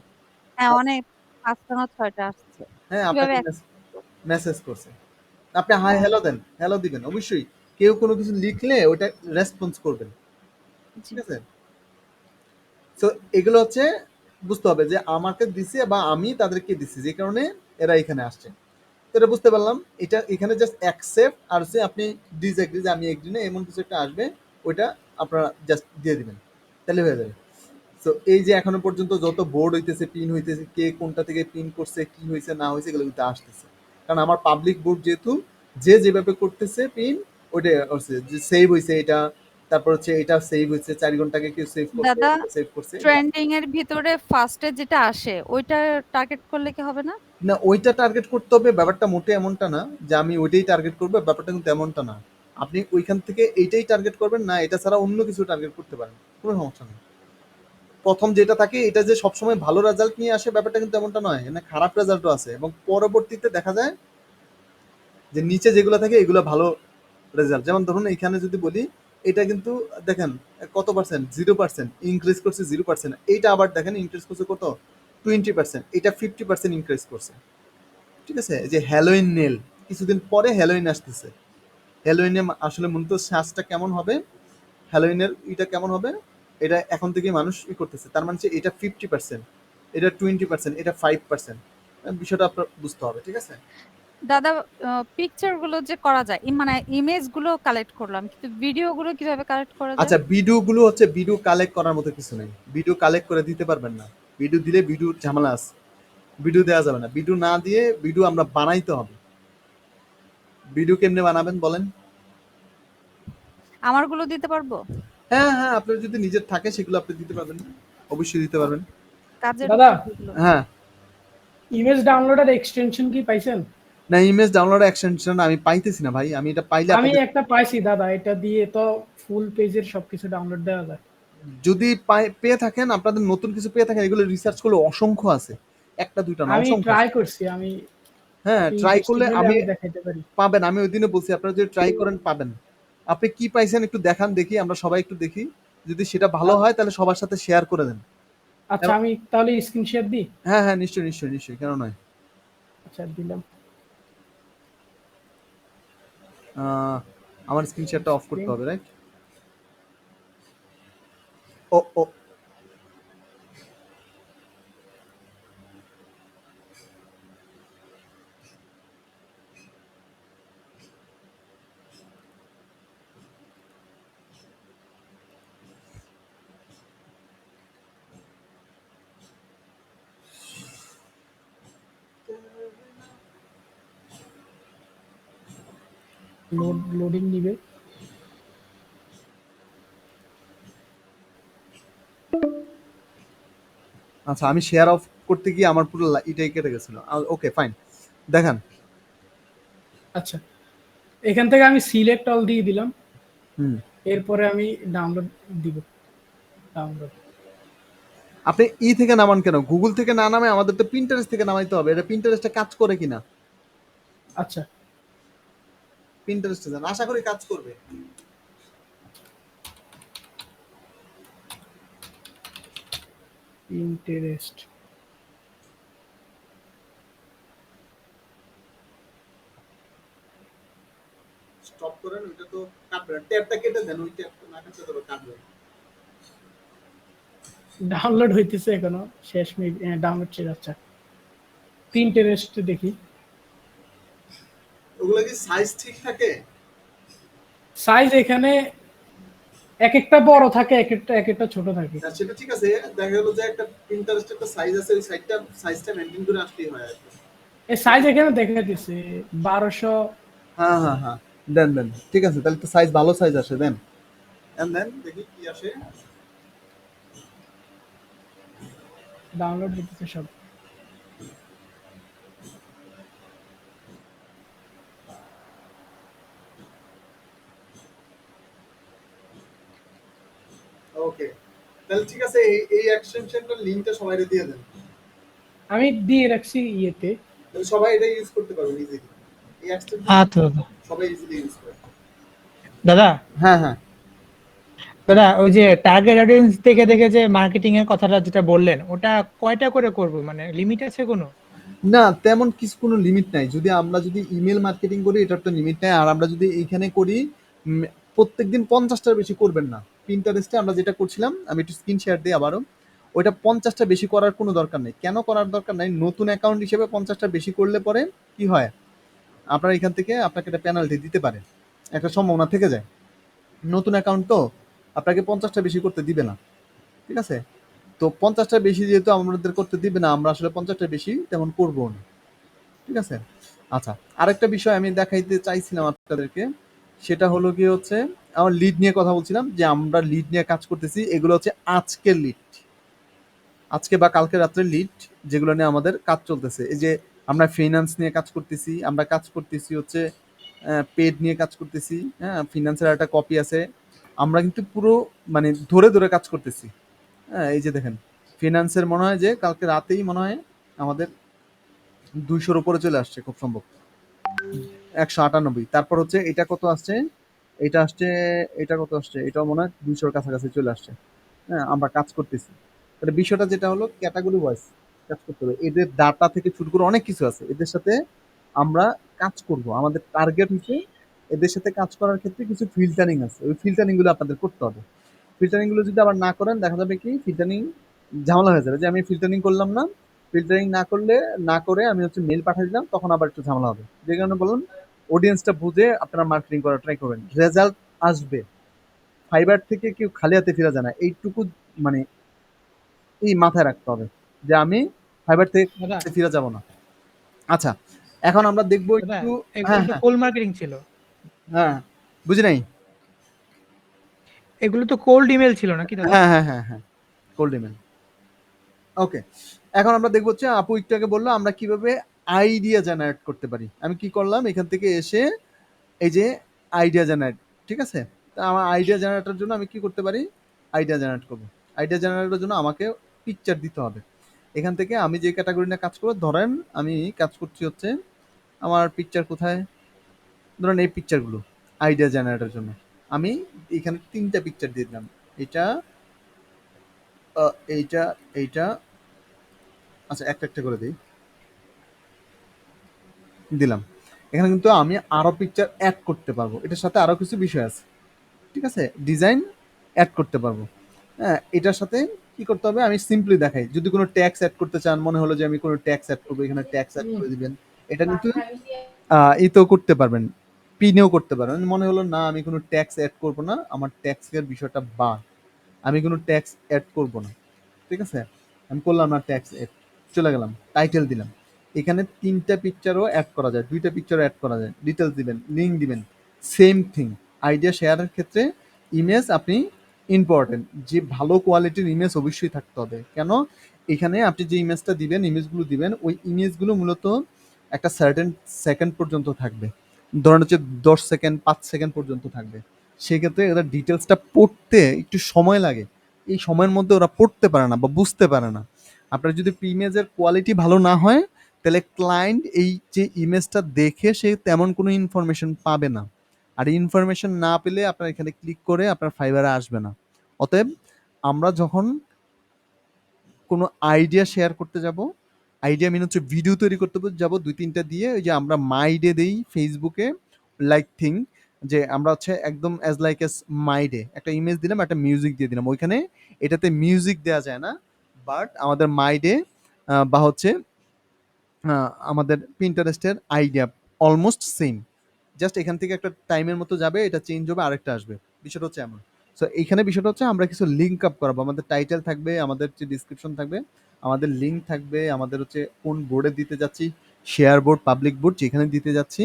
হ্যাঁ, অনেক ৫টা না ৬টা আসছে। হ্যাঁ, কিভাবে আপনাকে মেসেজ করছে। আপনি হাই হ্যালো দেন, হ্যালো দিবেন অবশ্যই। কেউ কোনো কিছু লিখলে ওটা রেসপন্স করবেন। জি। ঠিক আছে, তো এগুলো হচ্ছে বুঝতে হবে যে আমাকে দিছে বা আমি তাদেরকে দিছি, যে কারণে এরা এখানে আসছে। তো এটা বুঝতে পারলাম। এটা এখানে জাস্ট অ্যাকসেপ্ট আর হচ্ছে আপনি ডিসএগ্রি, যে আমি এগ্রি না, এমন কিছু একটা আসবে, ওইটা আপনারা জাস্ট দিয়ে দিবেন, তাহলে হয়ে যাবে। তো এই যে এখনো পর্যন্ত যত বোর্ড হইতেছে, পিন হইতেছে, কে কোনটা থেকে পিন করছে, কি হয়েছে না হয়েছে, এগুলো কিন্তু আসতেছে। কারণ আমার পাবলিক বোর্ড যেহেতু, যে যেভাবে করতেছে পিন, ওইটা হচ্ছে যে সেভ হয়েছে এটা, তারপর হচ্ছে এটা সেভ হয়েছে, 4 ঘন্টা আগে কেউ সেভ করছে, দাদা এটা সেভ করছে। ট্রেন্ডিং এর ভিতরে ফার্স্ট এ যেটা আসে ওইটা টার্গেট করলে কি হবে না? না, ওইটা টার্গেট করতে হবে, ব্যাপারটা মোটে এমনটা না যে আমি ওইটাই টার্গেট করবো, ব্যাপারটা কিন্তু এমনটা না। আপনি ওইখান থেকে এইটাই টার্গেট করবেন না, এটা ছাড়া অন্য কিছু টার্গেট করতে পারেন, কোনো সমস্যা নেই। প্রথম যেটা থাকে এটা যে সবসময় ভালো রেজাল্ট নিয়ে আসে, ব্যাপারটা কিন্তু এমনটা নয়, এখানে খারাপ রেজাল্টও আছে এবং পরবর্তীতে দেখা যায় যে নিচে যেগুলো থাকে এগুলো ভালো রেজাল্ট। যেমন ধরুন এখানে যদি বলি, এটা কিন্তু দেখেন কত পার্সেন্ট, 0% ইনক্রিজ করছে, 0%। এইটা আবার দেখেন ইনক্রিজ করছে কত, 20%। এটা 50% ইনক্রিজ করছে। ঠিক আছে, যে হ্যালোইন নেল, কিছুদিন পরে হ্যালোইন আসতেছে। হ্যালোইনে আসলে মূলত শ্বাসটা কেমন হবে, হ্যালোইনের ইটা কেমন হবে, এটা এখন থেকে মানুষ করতেছে। তার মানে হচ্ছে এটা 50%, এটা 20%, এটা 5%। বিষয়টা আপনার বুঝতে হবে। ঠিক আছে, দাদা পিকচার গুলো যে করা যায় মানে ইমেজ গুলো কালেক্ট করলাম কিন্তু ভিডিও গুলো কিভাবে কালেক্ট করা যায়? আচ্ছা, ভিডিও গুলো হচ্ছে, ভিডিও কালেক্ট করার মতো কিছু নেই, ভিডিও কালেক্ট করে দিতে পারবেন না। ভিডিও দিলে ভিডিওর ঝামেলা আছে, ভিডিও দেওয়া যাবে না। ভিডিও না দিয়ে ভিডিও আমরা বানাইতে হবে। ভিডিও কেমনে বানাবেন বলেন? আমার গুলো দিতে পারবো? হ্যাঁ হ্যাঁ, আপনার যদি নিজের থাকে সেগুলো আপনি দিতে পারবেন, অবশ্যই দিতে পারবেন। কাজের দাদা উপর যেগুলো। হ্যাঁ, ইমেজ ডাউনলোডের এক্সটেনশন কি পাইছেন? না, ইমেজ ডাউনলোড এক্সটেনশন আমি পাইতেছি না ভাই, আমি এটা পাইলে আমি আপনাদের। একটা পাইছি দাদা, এটা দিয়ে তো ফুল পেজের সবকিছু ডাউনলোড দেওয়া যায়। যদি পেয়ে থাকেন, আপনাদের নতুন কিছু পেয়ে থাকেন, এগুলো রিসার্চ করলে অসংখ্য আছে, একটা দুইটা না, আমি অসংখ্য ট্রাই আছে। করছি, আমি হ্যাঁ, ট্রাই ইন্টারেস্টিং করলে হলে আমি আমি দেখাইতে পারি। পাবেন। আমি ওই দিনে বলছি আপনারা যদি ট্রাই করেন পাবেন। আপনি কি পাইছেন একটু দেখান দেখি, আমরা সবাই একটু দেখি। যদি সেটা ভালো হয় তাহলে সবার সাথে শেয়ার করে দেন। আচ্ছা, আমি তাহলে স্ক্রিন শেয়ার দিই। হ্যাঁ হ্যাঁ, নিশ্চয়ই নিশ্চয়ই নিশ্চয়ই, কেন নয়। আচ্ছা, দিলাম। আমার স্ক্রিন শেয়ারটা অফ করতে Screen। হবে, রাইট? ও ও, লোডিং নিবে। আচ্ছা, আমি শেয়ার অফ করতে গিয়ে আমার পুরো এটাই কেটে গেছিল। ওকে ফাইন, দেখান। আচ্ছা, এখান থেকে আমি সিলেক্ট অল দিয়ে দিলাম। হুম, এরপরে আমি ডাউনলোড দিব। ডাউনলোড। আপনি থেকে নামান কেন? গুগল থেকে না নামে আমাদের তো পিন্টারেস্ট থেকে নামাইতে হবে। এটা পিন্টারেস্টে কাজ করে কিনা, আচ্ছা, পিন্টারেস্টে যান, আশা করি কাজ করবে। ইন্টারেস্ট। স্টপ করেন, ওইটা তো কাটবে না। ট্যাবটা কেটে দেন, ওই ট্যাবটা না কাটলে তো কাটবে। ডাউনলোড হইতেছে এখনো, শেষ ডাউনলোড শেষ। আচ্ছা, পিন্টারেস্ট দেখি। ওগুলো কি সাইজ ঠিক থাকে? সাইজ এখানে এক একটা বড় থাকে, এক একটা ছোট থাকে। না, সেটা ঠিক আছে। দেখা গেল যে একটা পিন্টারেস্ট একটা সাইজ আছে, ওই সাইজটা মেনটেন করে আসলেই হয় আর কি। এই সাইজ এখানে দেখা দিছে 1200। হ্যাঁ হ্যাঁ হ্যাঁ, দেন দেন, ঠিক আছে, তাহলে তো সাইজ ভালো সাইজ আসে, দেন। এন্ড দেন দেখি কি আসে। ডাউনলোড দিতেছে সব। ওকে, তাহলে ঠিক আছে, এই এক্সটেনশনটার লিংকটা সবাইকে দিয়ে দেন। আমি দিয়ে রাখছি ইয়েতে। তাহলে সবাই এটা ইউজ করতে পারবে ইজিলি। এই এক্সটেনশন আচ্ছা দাদা। সবাই ইজিলি ইউজ করে। দাদা, হ্যাঁ হ্যাঁ, দাদা ওই যে টার্গেট অডিয়েন্স দেখে দেখে যে মার্কেটিং এর কথাটা যেটা বললেন, ওটা কয়টা করে করব, মানে লিমিট আছে কোনো? না তেমন কিছু কোনো লিমিট নাই। যদি ইমেল মার্কেটিং করি এটার তো লিমিট নাই। আর আমরা যদি এইখানে করি, প্রত্যেকদিন 50টার বেশি করবেন না। পিন্টারেস্টে আমরা যেটা করছিলাম, আমি একটু স্ক্রিন শেয়ার দিই আবারও। ওইটা 50টা বেশি করার কোনো দরকার নেই। কেন করার দরকার নাই? নতুন অ্যাকাউন্ট হিসেবে 50টা বেশি করলে পরে কি হয়, আপনার এখান থেকে আপনাকে একটা পেনাল্টি দিতে পারে, একটা সম্ভাবনা থেকে যায়। নতুন অ্যাকাউন্ট তো আপনাকে 50টা বেশি করতে দিবে না, ঠিক আছে? তো 50টা বেশি যেহেতু আমাদের করতে দিবে না, আমরা আসলে 50টা বেশি তেমন করবো না, ঠিক আছে? আচ্ছা, আরেকটা বিষয় আমি দেখাইতে চাইছিলাম আপনাদেরকে, সেটা হলো গিয়ে হচ্ছে আমার লিড নিয়ে কথা বলছিলাম, যে আমরা লিড নিয়ে কাজ করতেছি। এগুলো হচ্ছে আজকের লিড, আজকে বা কালকে রাত্রের লিড, যেগুলো নিয়ে আমাদের কাজ চলতেছে। এই যে আমরা ফিনান্স নিয়ে কাজ করতেছি, আমরা কাজ করতেছি হচ্ছে পেড নিয়ে কাজ করতেছি। হ্যাঁ, ফিনান্সের একটা কপি আছে। আমরা কিন্তু পুরো মানে ধরে ধরে কাজ করতেছি। হ্যাঁ, এই যে দেখেন, ফিনান্সের মনে হয় যে কালকে রাতেই মনে হয় আমাদের 200-র উপরে চলে আসছে খুব সম্ভব, 198। তারপর হচ্ছে এটা কত আসছে, এটা আসছে, এটা কত আসছে, এটাও মনে হয় 200-র কাছাকাছি চলে আসছে। হ্যাঁ, আমরা কাজ করতেছি। তাহলে বিষয়টা যেটা হলো, ক্যাটাগরি ওয়াইজ কাজ করতে হবে। এদের ডাটা থেকে শুরু করে অনেক কিছু আছে, এদের সাথে আমরা কাজ করব। আমাদের টার্গেট হচ্ছে এদের সাথে কাজ করার ক্ষেত্রে কিছু ফিল্টারিং আছে, ওই ফিল্টারিং গুলো আপনাদের করতে হবে। ফিল্টারিং গুলো যদি আবার না করেন, দেখা যাবে কি ফিল্টারিং ঝামেলা হয়ে যাবে, যে আমি ফিল্টারিং করলাম না, ফিল্টারিং না করে আমি হচ্ছে মেল পাঠিয়ে দিলাম, তখন আবার একটু ঝামেলা হবে। যে কারণে বলুন, অডিয়েন্সটা বুঝে আপনারা মার্কেটিং করার ট্রাই করবেন, রেজাল্ট আসবে। ফাইবার থেকে কেউ খালি হাতে ফিরে যায় না, এইটুকু মানে এই মাথায় রাখতে হবে, যে আমি ফাইবার থেকে দাদা, ফিরে যাব না। আচ্ছা, এখন আমরা দেখবো দাদা একটু। এগুলো হ্যাঁ তো হ্যাঁ কোল্ড মার্কেটিং ছিল। হ্যাঁ, বুঝি নাই। এগুলো তো কোল্ড ইমেল ছিল নাকি দাদা? হ্যাঁ হ্যাঁ হ্যাঁ হ্যাঁ, কোল্ড ইমেল। ওকে, এখন আমরা দেখবো হচ্ছে আপু একটু আগে বললো আমরা কিভাবে আইডিয়া জেনারেট করতে পারি। আমি কি করলাম, এখান থেকে এসে এই যে আইডিয়া জেনারেট, ঠিক আছে? তা আমার আইডিয়া জেনারেটর জন্য আমি কি করতে পারি, আইডিয়া জেনারেট করব। আইডিয়া জেনারেটের জন্য আমাকে পিকচার দিতে হবে। এখান থেকে আমি যে ক্যাটাগরি নিয়ে কাজ করব, ধরেন আমি কাজ করছি হচ্ছে আমার পিকচার কোথায়, ধরেন এই পিকচারগুলো আইডিয়া জেনারেটের জন্য আমি এখানে 3টা পিকচার দিয়ে দিলাম। এটা এইটা এইটা, আচ্ছা একটা একটা করে দিই, দিলাম। এখানে কিন্তু আমি আরো পিকচার অ্যাড করতে পারবো, এটার সাথে আরো কিছু বিষয় আছে, ঠিক আছে, ডিজাইন অ্যাড করতে পারবো। হ্যাঁ, এটার সাথে কি করতে হবে আমি সিম্পলি দেখাই। যদি কোনো ট্যাক্স অ্যাড করতে চান, মনে হলো যে আমি কোনো ট্যাক্স অ্যাড করবো, এখানে ট্যাক্স অ্যাড করে দিবেন। এটা কিন্তু তো করতে পারবেন, পিনেও করতে পারবেন। মনে হলো না আমি কোনো ট্যাক্স অ্যাড করবো না, আমার ট্যাক্সের বিষয়টা বাদ, আমি কোনো ট্যাক্স অ্যাড করবো না, ঠিক আছে, আমি করলাম না ট্যাক্স অ্যাড, চলে গেলাম, টাইটেল দিলাম। এখানে 3টা পিকচারও অ্যাড করা যায়, 2টা পিকচারও অ্যাড করা যায়, ডিটেলস দিবেন, লিঙ্ক দিবেন, সেম থিং। আইডিয়া শেয়ারের ক্ষেত্রে ইমেজ আপনি ইম্পর্টেন্ট, যে ভালো কোয়ালিটির ইমেজ অবশ্যই থাকতে হবে। কেন, এখানে আপনি যে ইমেজটা দিবেন, ইমেজগুলো দিবেন, ওই ইমেজগুলো মূলত একটা সার্টেন সেকেন্ড পর্যন্ত থাকবে, ধরেন হচ্ছে 10 সেকেন্ড 5 সেকেন্ড পর্যন্ত থাকবে। সেক্ষেত্রে ওরা ডিটেলসটা পড়তে একটু সময় লাগে, এই সময়ের মধ্যে ওরা পড়তে পারে না বা বুঝতে পারে না। আপনার যদি ইমেজের কোয়ালিটি ভালো না হয়, তাহলে ক্লায়েন্ট এই যে ইমেজটা দেখে সে তেমন কোনো ইনফরমেশন পাবে না। আর ইনফরমেশন না পেলে আপনার এখানে ক্লিক করে আপনার ফাইবারে আসবে না। অতএব আমরা যখন কোনো আইডিয়া শেয়ার করতে যাব, আইডিয়া মিন হচ্ছে ভিডিও তৈরি করতে যাব 2-3টা দিয়ে, ওই যে আমরা মাই ডে দেই ফেসবুকে, লাইক থিং, যে আমরা হচ্ছে একদম অ্যাজ লাইক এস মাই ডে একটা ইমেজ দিলাম, একটা মিউজিক দিয়ে দিলাম। ওইখানে এটাতে মিউজিক দেওয়া যায় না, বাট আমাদের মাই ডে বা হচ্ছে আমাদের পিন্টারেস্টের আইডিয়া অলমোস্ট সেম। জাস্ট এখান থেকে একটা টাইমের মতো যাবে, এটা চেঞ্জ হবে, আরেকটা আসবে, বিষয়টা হচ্ছে এমন। সো এইখানে বিষয়টা হচ্ছে আমরা কিছু লিঙ্ক আপ করাবো, আমাদের টাইটেল থাকবে, আমাদের যে ডিসক্রিপশন থাকবে, আমাদের লিঙ্ক থাকবে, আমাদের হচ্ছে কোন বোর্ডে দিতে যাচ্ছি, শেয়ার বোর্ড, পাবলিক বোর্ড যেখানে দিতে যাচ্ছি,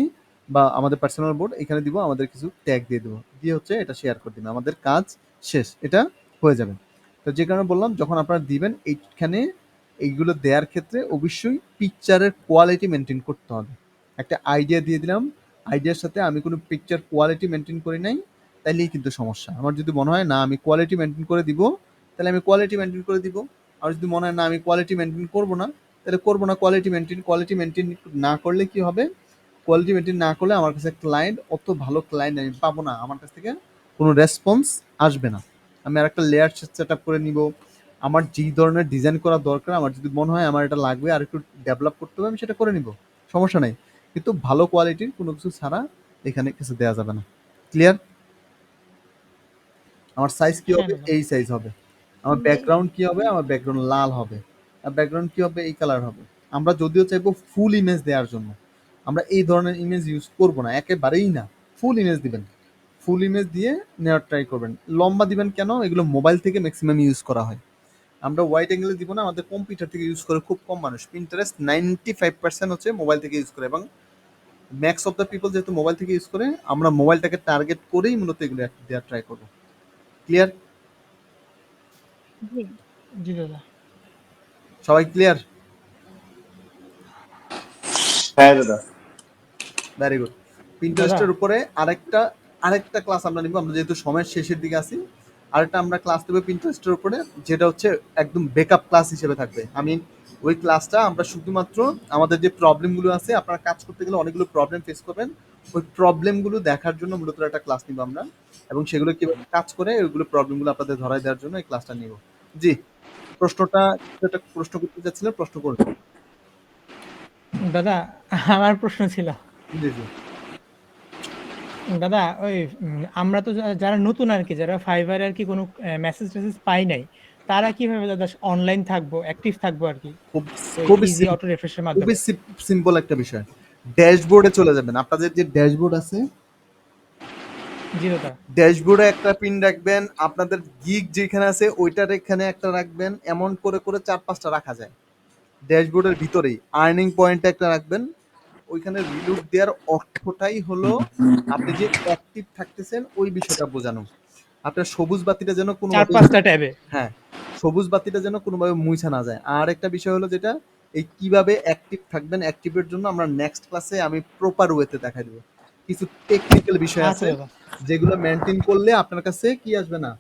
বা আমাদের পার্সোনাল বোর্ড, এখানে দিব, আমাদের কিছু ট্যাগ দিয়ে দেবো, দিয়ে হচ্ছে এটা শেয়ার করে দিবেন, আমাদের কাজ শেষ, এটা হয়ে যাবে। তো যে কারণে বললাম, যখন আপনারা দিবেন এইখানে এইগুলো দেওয়ার ক্ষেত্রে অবশ্যই পিকচারের কোয়ালিটি মেনটেন করতে হবে। একটা আইডিয়া দিয়ে দিলাম, আইডিয়ার সাথে আমি কোনো পিকচার কোয়ালিটি মেনটেন করি নাই, তাইলেই কিন্তু সমস্যা। আমার যদি মনে হয় না আমি কোয়ালিটি মেনটেন করে দিব, তাহলে আমি কোয়ালিটি মেনটেন করে দিব। আর যদি মনে হয় না আমি কোয়ালিটি মেনটেন করব না, তাহলে করব না কোয়ালিটি মেনটেন। কোয়ালিটি মেনটেন না করলে কি হবে, কোয়ালিটি মেনটেন না করলে আমার কাছে ক্লায়েন্ট, অত ভালো ক্লায়েন্ট আমি পাবো না, আমার কাছ থেকে কোনো রেসপন্স আসবে না। আমি আর একটা লেয়ার সেট আপ করে নিব, আমার যেই ধরনের ডিজাইন করা দরকার, আমার যদি মনে হয় আমার এটা লাগবে আর একটু ডেভেলপ করতে হবে, আমি সেটা করে নিব, সমস্যা নেই। কিন্তু ভালো কোয়ালিটির কোনো কিছু ছাড়া এখানে কিছু দেওয়া যাবে না। ক্লিয়ার? আমার সাইজ কি হ্যাঁ হবে, দাদা। এই সাইজ হবে। আমার ব্যাকগ্রাউন্ড কি হবে, আমার ব্যাকগ্রাউন্ড লাল হবে। আর ব্যাকগ্রাউন্ড কি হবে, এই কালার হবে। আমরা যদিও চাইবো ফুল ইমেজ দেওয়ার জন্য, আমরা এই ধরনের ইমেজ ইউজ করব না, একেবারেই না। ফুল ইমেজ দিবেন, ফুল ইমেজ দিয়ে নেওয়ার ট্রাই করবেন। লম্বা দিবেন কেন, এগুলো মোবাইল থেকে ম্যাক্সিমাম ইউজ করা হয়। আমরা ওয়াইড অ্যাঙ্গেলে দিব না, আমাদের কম্পিউটার থেকে ইউজ করে খুব কম মানুষ। পিন্টারেস্ট 95% হচ্ছে মোবাইল থেকে ইউজ করে, এবং ম্যাক্স অফ দ্য পিপল যেহেতু মোবাইল থেকে ইউজ করে, আমরা মোবাইলটাকে টার্গেট করেই মূলত এগুলো দেওয়ার ট্রাই করবো। ক্লিয়ার? জি। জি দাদা। সবাই ক্লিয়ার? হ্যাঁ দাদা। Very good. দাদা পিন্টারেস্টের উপরে আরেকটা ক্লাস আমরা নিব, আমরা যেহেতু সময়ের শেষের দিকে আছি। আরেকটা আমরা ক্লাস দেবো পিন্টারেস্টের উপরে, যেটা হচ্ছে একদম বেকআপ ক্লাস হিসেবে থাকবে। ওই ক্লাসটা আমরা শুধুমাত্র আমাদের যে প্রবলেমগুলো আছে, আপনারা কাজ করতে গেলে অনেকগুলো প্রবলেম ফেস করবেন, ওই প্রবলেমগুলো দেখার জন্য মূলত একটা ক্লাস নিব আমরা, এবং সেগুলো কিভাবে কাজ করে ওইগুলো প্রবলেমগুলো আপনাদের ধরায় দেওয়ার জন্য এই ক্লাসটা নিব। জি, প্রশ্নটা, একটা প্রশ্ন করতে চাচ্ছিলেন, প্রশ্ন করুন। দাদা, আমার প্রশ্ন ছিল, জি জি। দাদা ওই আমরা তো যারা নতুন আর কি, যারা ফাইবারে আর কি কোনো মেসেজ টেসেজ পাই নাই, তারা কিভাবে দাদা অনলাইন থাকবো, অ্যাক্টিভ থাকবো আর কি, খুব ওই খুবই ইজি অটো রিফ্রেশের মাধ্যমে? খুবই সিম্পল একটা বিষয়। ড্যাশবোর্ডে চলে যাবেন, আপনাদের যে ড্যাশবোর্ড আছে, জি দাদা। ড্যাশবোর্ডে একটা পিন রাখবেন, আপনাদের গিগ যেখানে আছে ওইটার এখানে একটা রাখবেন, এমন করে করে 4-5টা রাখা যায় ড্যাশবোর্ডের ভিতরেই। আর্নিং পয়েন্টে একটা রাখবেন, ওইখানে রিলুট দেওয়ার অর্থটাই হলো আপনি যে অ্যাক্টিভ থাকতেছেন ওই বিষয়টা বোঝানো। আপনার সবুজ বাতিটা যেন চার কোনোভাবে, পাঁচটা ট্যাবে। হ্যাঁ, সবুজ বাতিটা যেন কোনোভাবে মুছা না যায়। আর একটা বিষয় হলো যেটা, এই কিভাবে অ্যাক্টিভ থাকবেন, অ্যাক্টিভের জন্য আমরা নেক্সট ক্লাসে আমি প্রপার ওয়েতে দেখাই দেবো। কিছু টেকনিক্যাল বিষয় আচ্ছা আছে দাদা। যেগুলো মেনটেন করলে আপনার কাছে কি আসবে না,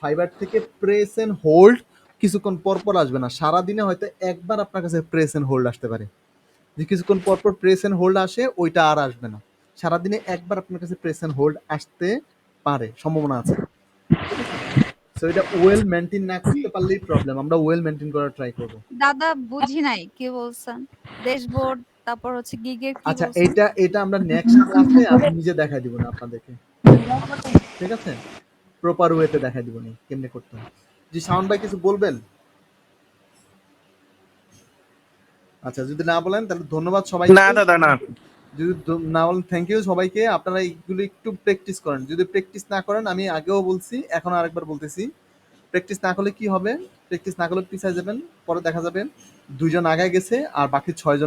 ফাইবার থেকে প্রেস এন্ড হোল্ড কিছুক্ষণ পর পর আসবে না, সারাদিনে হয়তো একবার আপনার কাছে প্রেস এন্ড হোল্ড আসতে পারে। যে কিছুক্ষণ পর পর প্রেস এন্ড হোল্ড আসে, ওইটা আর আসবে না। সারাদিনে একবার আপনার কাছে প্রেস এন্ড হোল্ড আসতে পারে, সম্ভাবনা আছে। ঠিক আছে, সো এটা ওয়েল মেনটেন না করতে পারলেই প্রবলেম। আমরা ওয়েল মেনটেন করার ট্রাই করব। দাদা বুঝি নাই কি বলছেন, ড্যাশবোর্ড তারপর হচ্ছে গিগের কি আচ্ছা, বলছেন? এটা আমরা নেক্সট ক্লাসে আমি নিজে দেখাই দিব না আপনাদেরকে, ঠিক আছে? প্রপার ওয়েতে দেখাই দিব না কেমনে করতে হয়। জি শাওন ভাই কিছু বলবেন? আচ্ছা, যদি না বলেন তাহলে ধন্যবাদ সবাইকে। না দাদা না। যদি না বলেন, থ্যাংক ইউ সবাইকে। আপনারা এইগুলো একটু প্র্যাকটিস করেন। যদি প্র্যাকটিস না করেন, আমি আগেও বলছি এখন আরেকবার বলতেছি, প্র্যাকটিস না করলে কি হবে? প্র্যাকটিস না করলে পিছায় যাবেন, পরে দেখা যাবেন 2 জন আগায় গেছে আর বাকি 6 জন